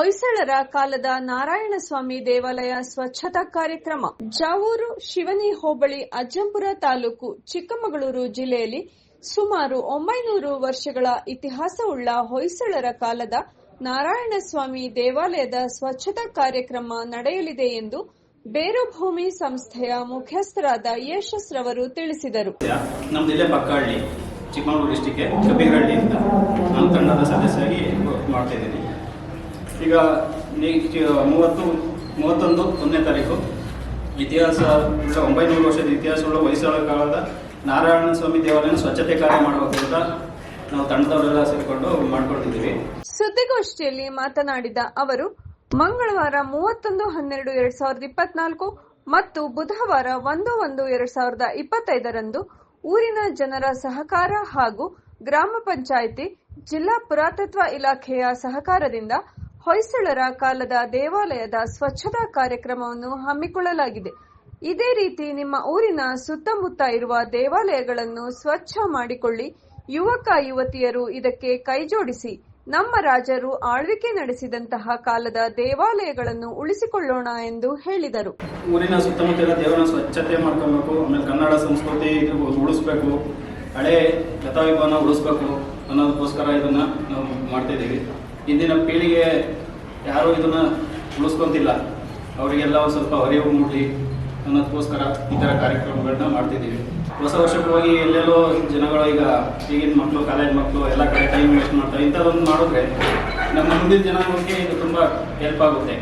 ಹೊಯ್ಸಳರ ಕಾಲದ ನಾರಾಯಣಸ್ವಾಮಿ ದೇವಾಲಯ ಸ್ವಚ್ಛತಾ ಕಾರ್ಯಕ್ರಮ. ಜಾವೂರು ಶಿವನಿ ಹೋಬಳಿ ಅಜ್ಜಂಪುರ ತಾಲೂಕು ಚಿಕ್ಕಮಗಳೂರು ಜಿಲ್ಲೆಯಲ್ಲಿ ಸುಮಾರು 900 ವರ್ಷಗಳ ಇತಿಹಾಸವುಳ್ಳ ಹೊಯ್ಸಳರ ಕಾಲದ ನಾರಾಯಣಸ್ವಾಮಿ ದೇವಾಲಯದ ಸ್ವಚ್ಛತಾ ಕಾರ್ಯಕ್ರಮ ನಡೆಯಲಿದೆ ಎಂದು ಬೇರುಭೂಮಿ ಸಂಸ್ಥೆಯ ಮುಖ್ಯಸ್ಥರಾದ ಯಶಸ್ ರವರು ತಿಳಿಸಿದರು. ನಮ್ಮ ಜಿಲ್ಲೆ ಪಕ್ಕಹಳ್ಳಿ, ಚಿಕ್ಕಮಗಳೂರು ಡಿಸ್ಟಿಕ್ ಕಬ್ಬಿಗರಹಳ್ಳಿ ಅಂತ ನಾನು ತಂಡದ ಸದಸ್ಯರಾಗಿ ಮಾಡ್ತಾ ಇದ್ದೀನಿ. ಈಗ 31 ತಾರೀಕು ಇತಿಹಾಸ ಉಳ್ಳ 900 ವರ್ಷದ ಇತಿಹಾಸವುಳ್ಳ ಹೊಯ್ಸಳ ಕಾಲದ ನಾರಾಯಣಸ್ವಾಮಿ ದೇವಾಲಯ ಸ್ವಚ್ಛತೆ ಕಾರ್ಯ ಮಾಡಬೇಕು ಅಂತ ನಾವು ತಂಡದವರೆಲ್ಲ ಸೇರಿಕೊಂಡು ಮಾಡ್ಕೊಂಡಿದ್ದೀವಿ. ಸುದ್ದಿಗೋಷ್ಠಿಯಲ್ಲಿ ಮಾತನಾಡಿದ ಅವರು, ಮಂಗಳವಾರ 31/12/2024 ಮತ್ತು ಬುಧವಾರ 1/1/2025 ಊರಿನ ಜನರ ಸಹಕಾರ ಹಾಗೂ ಗ್ರಾಮ ಪಂಚಾಯಿತಿ, ಜಿಲ್ಲಾ ಪುರಾತತ್ವ ಇಲಾಖೆಯ ಸಹಕಾರದಿಂದ ಹೊಯ್ಸಳರ ಕಾಲದ ದೇವಾಲಯದ ಸ್ವಚ್ಛತಾ ಕಾರ್ಯಕ್ರಮವನ್ನು ಹಮ್ಮಿಕೊಳ್ಳಲಾಗಿದೆ. ಇದೇ ರೀತಿ ನಿಮ್ಮ ಊರಿನ ಸುತ್ತಮುತ್ತ ಇರುವ ದೇವಾಲಯಗಳನ್ನು ಸ್ವಚ್ಛ ಮಾಡಿಕೊಳ್ಳಿ. ಯುವಕ ಯುವತಿಯರು ಇದಕ್ಕೆ ಕೈಜೋಡಿಸಿ ನಮ್ಮ ರಾಜರು ಆಳ್ವಿಕೆ ನಡೆಸಿದಂತಹ ಕಾಲದ ದೇವಾಲಯಗಳನ್ನು ಉಳಿಸಿಕೊಳ್ಳೋಣ ಎಂದು ಹೇಳಿದರು. ಊರಿನ ಸುತ್ತಮುತ್ತ ದೇವರನ್ನ ಸ್ವಚ್ಛತೆ ಮಾಡ್ಕೊಬೇಕು, ಆಮೇಲೆ ಕನ್ನಡ ಸಂಸ್ಕೃತಿ ಉಳಿಸ್ಬೇಕು, ಹಳೆ ಗತವೈಭವನ ಉಳಿಸ್ಬೇಕು ಅನ್ನೋದಕ್ಕೋಸ್ಕರ ಇದನ್ನ ನಾವು ಮಾಡ್ತಿದ್ದೀವಿ. ಇಂದಿನ ಪೀಳಿಗೆ ಯಾರು ಇದನ್ನ ಉಳಿಸ್ಕೊಂತಿಲ್ಲ, ಅವರಿಗೆಲ್ಲ ಸ್ವಲ್ಪ ಅರಿವು ಮೂಡಲಿ ಅನ್ನೋದಕ್ಕೋಸ್ಕರ ಈ ಥರ ಕಾರ್ಯಕ್ರಮಗಳನ್ನ ಮಾಡ್ತಿದ್ದೀವಿ. ಹೊಸ ವರ್ಷಕ್ಕೆ ಹೋಗಿ ಎಲ್ಲೆಲ್ಲೋ ಜನಗಳು ಈಗಿನ ಮಕ್ಕಳು, ಕಾಲೇಜ್ ಮಕ್ಕಳು ಎಲ್ಲ ಕಡೆ ಟೈಮ್ ವೇಸ್ಟ್ ಮಾಡ್ತಾರೆ. ಇಂಥದ್ದೊಂದು ಮಾಡಿದ್ರೆ ನಮ್ಮ ಮುಂದಿನ ಜನಾಂಗಕ್ಕೆ ಇದು ತುಂಬ ಹೆಲ್ಪ್ ಆಗುತ್ತೆ.